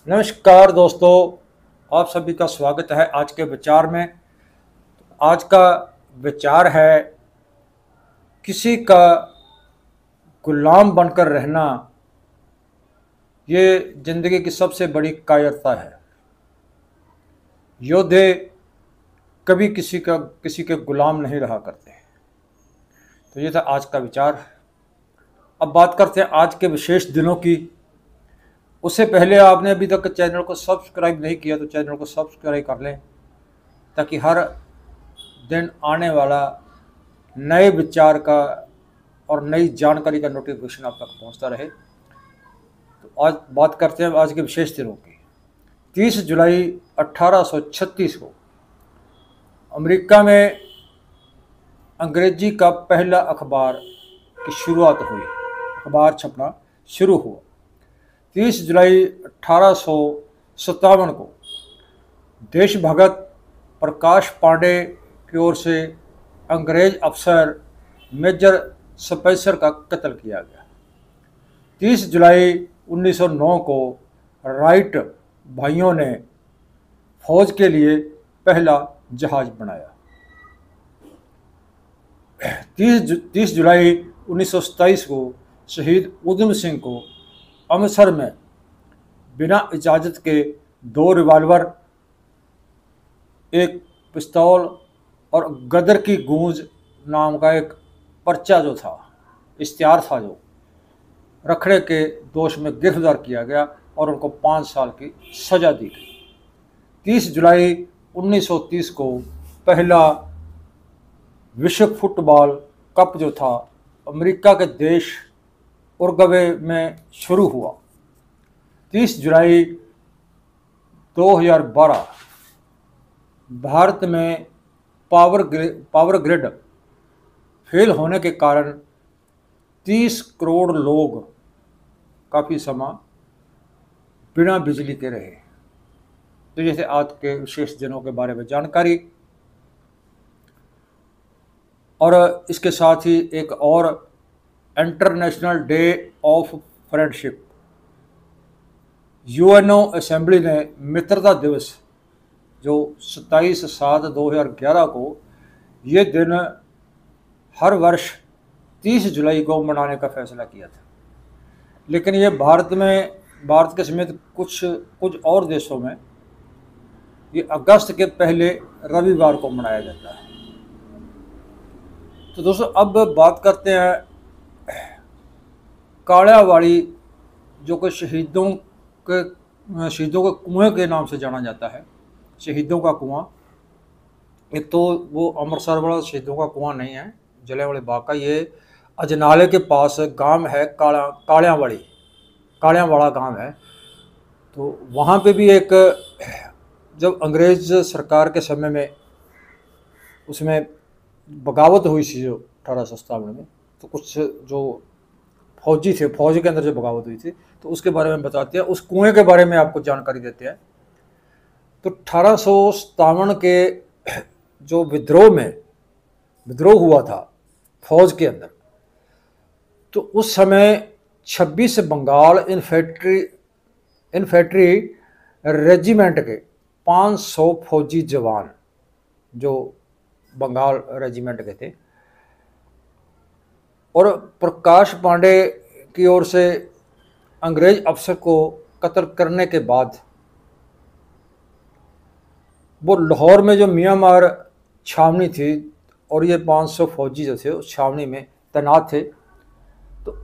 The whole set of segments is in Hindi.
नमस्कार दोस्तों, आप सभी का स्वागत है आज के विचार में। आज का विचार है किसी का गुलाम बनकर रहना ये जिंदगी की सबसे बड़ी कायरता है। योद्धे कभी किसी के गुलाम नहीं रहा करते। तो ये था आज का विचार। अब बात करते हैं आज के विशेष दिनों की। उससे पहले आपने अभी तक चैनल को सब्सक्राइब नहीं किया तो चैनल को सब्सक्राइब कर लें, ताकि हर दिन आने वाला नए विचार का और नई जानकारी का नोटिफिकेशन आप तक पहुंचता रहे। तो आज बात करते हैं आज के विशेष दिनों की। 30 जुलाई 1836 को अमेरिका में अंग्रेजी का पहला अखबार की शुरुआत हुई, अखबार छपना शुरू हुआ। 30 जुलाई 1857 को देशभगत प्रकाश पांडे की ओर से अंग्रेज अफसर मेजर स्पेंसर का कत्ल किया गया। 30 जुलाई 1909 को राइट भाइयों ने फौज के लिए पहला जहाज बनाया। 30 जुलाई 1927 को शहीद उधम सिंह को अमृतसर में बिना इजाज़त के 2 रिवाल्वर, एक पिस्तौल और गदर की गूंज नाम का एक पर्चा जो था, इश्तिहार था, जो रखने के दोष में गिरफ्तार किया गया और उनको 5 साल की सज़ा दी गई। 30 जुलाई 1930 को पहला विश्व फुटबॉल कप जो था अमेरिका के देश उरुग्वे में शुरू हुआ। 30 जुलाई 2012 भारत में पावर ग्रिड फेल होने के कारण 30 करोड़ लोग काफ़ी समय बिना बिजली के रहे। तो जैसे आज के विशेष दिनों के बारे में जानकारी, और इसके साथ ही एक और international day of friendship. UNO assembly ने मित्रता दिवस जो 27/7/2011 को ये दिन हर वर्ष 30 जुलाई को मनाने का फैसला किया था। लेकिन ये भारत के समेत कुछ और देशों में ये अगस्त के पहले रविवार को मनाया जाता है। तो दोस्तों अब बात करते हैं कालियावाड़ी, जो कि शहीदों के कुएं के नाम से जाना जाता है। शहीदों का कुआं, एक तो वो अमृतसर वाला शहीदों का कुआं नहीं है, जलियांवाला बाग का, ये अजनाले के पास गांव है, कालियावाड़ा गांव है। तो वहाँ पे भी एक, जब अंग्रेज सरकार के समय में उसमें बगावत हुई थी जो 1857 में, तो कुछ जो फौजी थे, फौज के अंदर जो बगावत हुई थी, तो उसके बारे में बताते हैं, उस कुएं के बारे में आपको जानकारी देते हैं। तो 1857 के जो विद्रोह हुआ था फौज के अंदर, तो उस समय 26 बंगाल इन्फेंट्री रेजिमेंट के 500 फौजी जवान जो बंगाल रेजिमेंट के थे, और प्रकाश पांडे की ओर से अंग्रेज अफसर को कत्ल करने के बाद वो लाहौर में जो म्यांमार छावनी थी, और ये 500 फौजी जो थे उस छावनी में तैनात थे। तो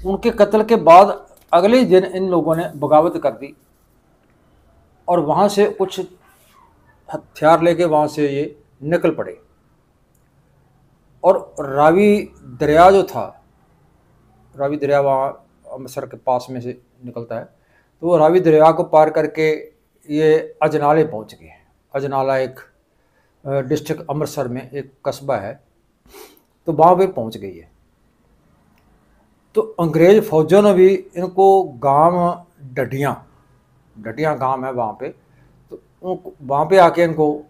उनके कत्ल के बाद अगले ही दिन इन लोगों ने बगावत कर दी और वहाँ से कुछ हथियार लेके वहाँ से ये निकल पड़े। और रावी दरिया जो था, रावी दरिया वहाँ अमृतसर के पास में से निकलता है, तो वो रावी दरिया को पार करके ये अजनाले पहुँच गए। अजनाला एक डिस्ट्रिक्ट अमृतसर में एक कस्बा है, तो वहाँ पे पहुँच गई है। तो अंग्रेज फौजों ने भी इनको गांव डटियाँ गांव है वहाँ पे, तो वहाँ पे आके इनको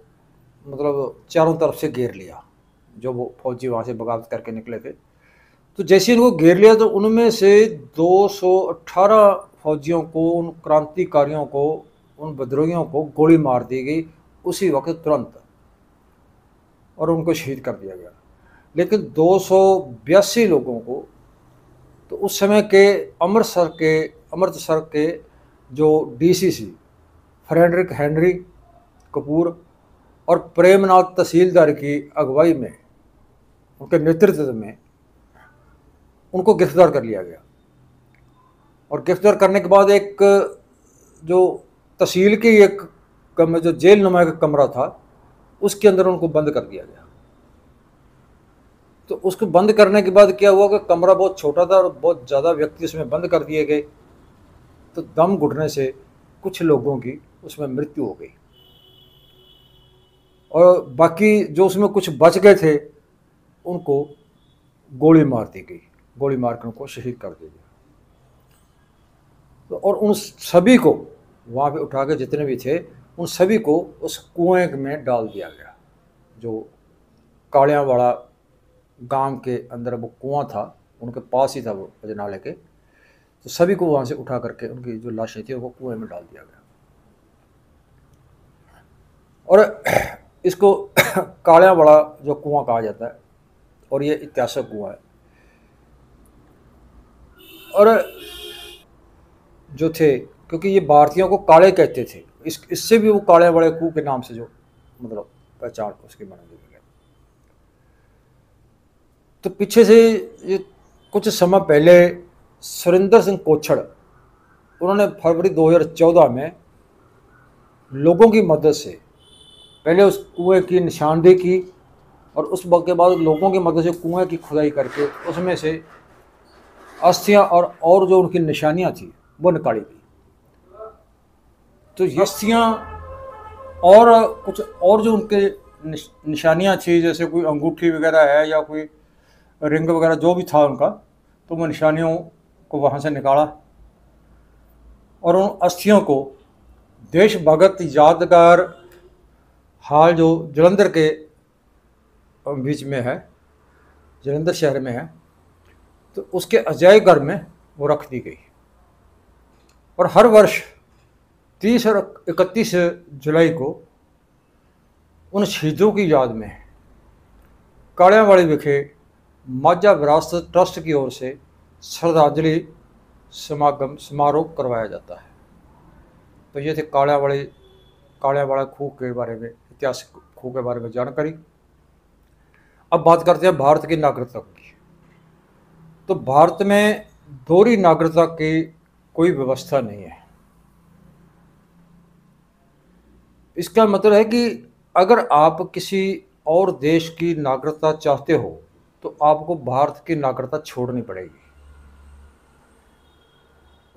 मतलब चारों तरफ से घेर लिया। जो वो फौजी वहाँ से बगावत करके निकले थे, तो जैसे इनको घेर लिया तो उनमें से 218 फौजियों को, उन क्रांतिकारियों को, उन विद्रोहियों को गोली मार दी गई उसी वक्त तुरंत, और उनको शहीद कर दिया गया। लेकिन 282 लोगों को तो उस समय के अमृतसर के जो डीसीसी फ्रेडरिक हेनरी कपूर और प्रेमनाथ तहसीलदार की अगुवाई में, उनके नेतृत्व में उनको गिरफ्तार कर लिया गया। और गिरफ्तार करने के बाद एक जो तहसील की एक जो जेल नुमा का कमरा था उसके अंदर उनको बंद कर दिया गया। तो उसको बंद करने के बाद क्या हुआ कि कमरा बहुत छोटा था और बहुत ज़्यादा व्यक्ति उसमें बंद कर दिए गए, तो दम घुटने से कुछ लोगों की उसमें मृत्यु हो गई, और बाकी जो उसमें कुछ बच गए थे उनको गोली मार दी गई, गोली मारकर उनको शहीद कर दिया गया। तो और उन सभी को वहाँ पे उठा के, जितने भी थे उन सभी को उस कुएं में डाल दिया गया, जो कालियावाड़ा गांव के अंदर वो कुआं था, उनके पास ही था वो भजनालय के। तो सभी को वहाँ से उठा करके उनकी जो लाशें थी वो कुएं में डाल दिया गया। और इसको कालियावाड़ा जो कुआं कहा जाता है, और ये ऐतिहासिक कुआं है। और जो थे, क्योंकि ये भारतीयों को काले कहते थे, इससे भी वो कालियावाड़ा कुआं के नाम से जो मतलब पहचान उसकी बना दी गई। तो पीछे से ये कुछ समय पहले सुरेंद्र सिंह कोछड़, उन्होंने फरवरी 2014 में लोगों की मदद से पहले उस कुएं की निशानदेही की, और उस वक्त के बाद लोगों की मदद से कुएं की खुदाई करके उसमें से अस्थियां और जो उनकी निशानियां थी वो निकाली गई। तो ये अस्थियां और कुछ और जो उनके निशानियां थी, जैसे कोई अंगूठी वगैरह है या कोई रिंग वगैरह जो भी था उनका, तो वो निशानियों को वहाँ से निकाला और उन अस्थियों को देश भगत यादगार हाल जो जलंधर के बीच में है, जलंधर शहर में है, तो उसके अजायब घर में वो रख दी गई। और हर वर्ष 30 और 31 जुलाई को उन शहीदों की याद में कालियावाड़ी विखे माझा विरासत ट्रस्ट की ओर से श्रद्धांजलि समारोह करवाया जाता है। तो ये थे कालियावाड़ा खूह के बारे में, ऐतिहासिक खूह के बारे में जानकारी। अब बात करते हैं भारत की नागरिकता की। तो भारत में दोहरी नागरिकता की कोई व्यवस्था नहीं है। इसका मतलब है कि अगर आप किसी और देश की नागरिकता चाहते हो तो आपको भारत की नागरिकता छोड़नी पड़ेगी।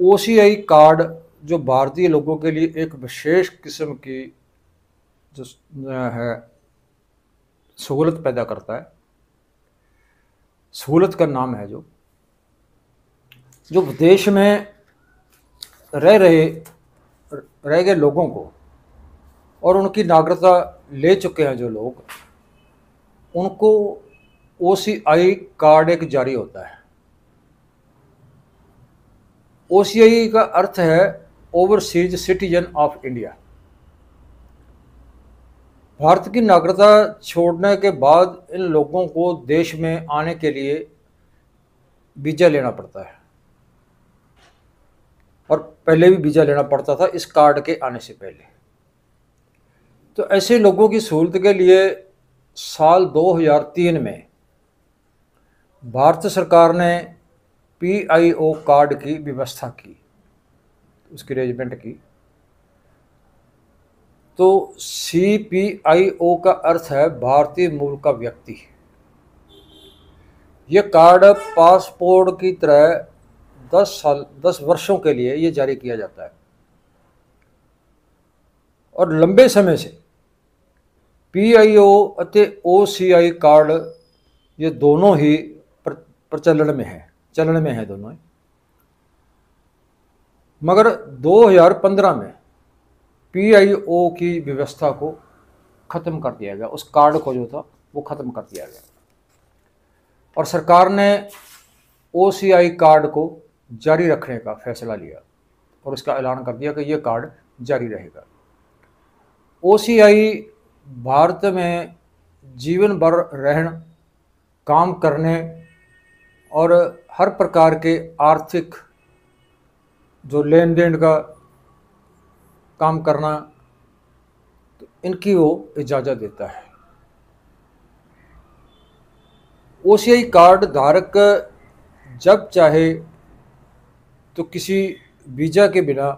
ओसीआई कार्ड जो भारतीय लोगों के लिए एक विशेष किस्म की जो है सहूलत पैदा करता है, सहूलत का नाम है जो विदेश में रह गए लोगों को और उनकी नागरिकता ले चुके हैं जो लोग, उनको ओसीआई कार्ड एक जारी होता है। ओसीआई का अर्थ है overseas citizen of India. Bharat की नागरिकता छोड़ने के बाद इन लोगों को देश में आने के लिए वीज़ा लेना पड़ता है, और पहले भी वीज़ा लेना पड़ता था इस कार्ड के आने से पहले। तो ऐसे लोगों की सहूलत के लिए साल 2003 में भारत सरकार ने पीआईओ कार्ड की व्यवस्था की, उसकी अरेंजमेंट की। तो CPIO का अर्थ है भारतीय मूल का व्यक्ति। ये कार्ड पासपोर्ट की तरह 10 वर्षों के लिए ये जारी किया जाता है, और लंबे समय से PIO ਅਤੇ OCI कार्ड ये दोनों ही प्रचलन में है, चलन में है दोनों ही। मगर 2015 में PIO की व्यवस्था को ख़त्म कर दिया गया, उस कार्ड को जो था वो ख़त्म कर दिया गया, और सरकार ने OCI कार्ड को जारी रखने का फैसला लिया। और इसका ऐलान कर दिया कि ये कार्ड जारी रहेगा। ओसीआई भारत में जीवन भर रहने, काम करने और हर प्रकार के आर्थिक जो लेन देन का काम करना, तो इनकी वो इजाज़त देता है। ओसीआई कार्ड धारक जब चाहे तो किसी वीज़ा के बिना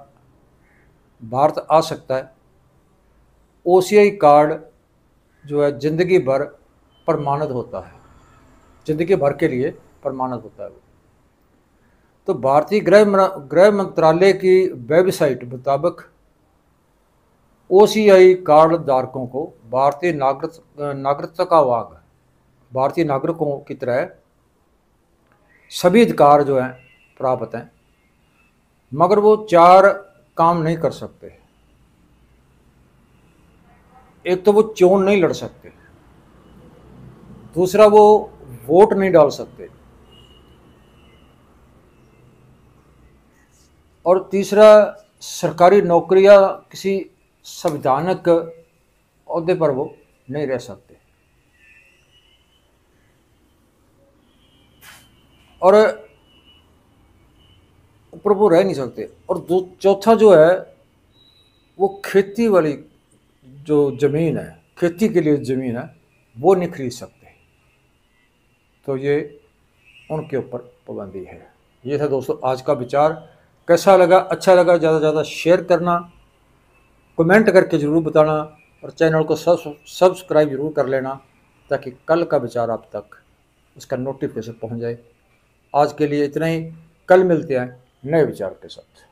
भारत आ सकता है। ओसीआई कार्ड जो है ज़िंदगी भर प्रमाणित होता है, ज़िंदगी भर के लिए प्रमाणित होता है वो। तो भारतीय गृह मंत्रालय की वेबसाइट मुताबिक ओसीआई कार्ड धारकों को भारतीय नागरिकता का वाग, भारतीय नागरिकों की तरह सभी अधिकार जो हैं प्राप्त हैं, मगर वो 4 काम नहीं कर सकते। एक तो वो चोन नहीं लड़ सकते, दूसरा वो वोट नहीं डाल सकते, और तीसरा सरकारी नौकरी या किसी संवैधानिक ओहदे पर वो नहीं रह सकते। और ऊपर वो रह नहीं सकते। और चौथा जो है वो खेती वाली जो ज़मीन है, खेती के लिए ज़मीन है, वो नहीं खरीद सकते। तो ये उनके ऊपर पाबंदी है। ये था दोस्तों आज का विचार। कैसा लगा? अच्छा लगा ज़्यादा से ज़्यादा शेयर करना, कमेंट करके ज़रूर बताना, और चैनल को सब्सक्राइब ज़रूर कर लेना, ताकि कल का विचार आप तक उसका नोटिफिकेशन पहुंच जाए। आज के लिए इतना ही, कल मिलते हैं नए विचार के साथ।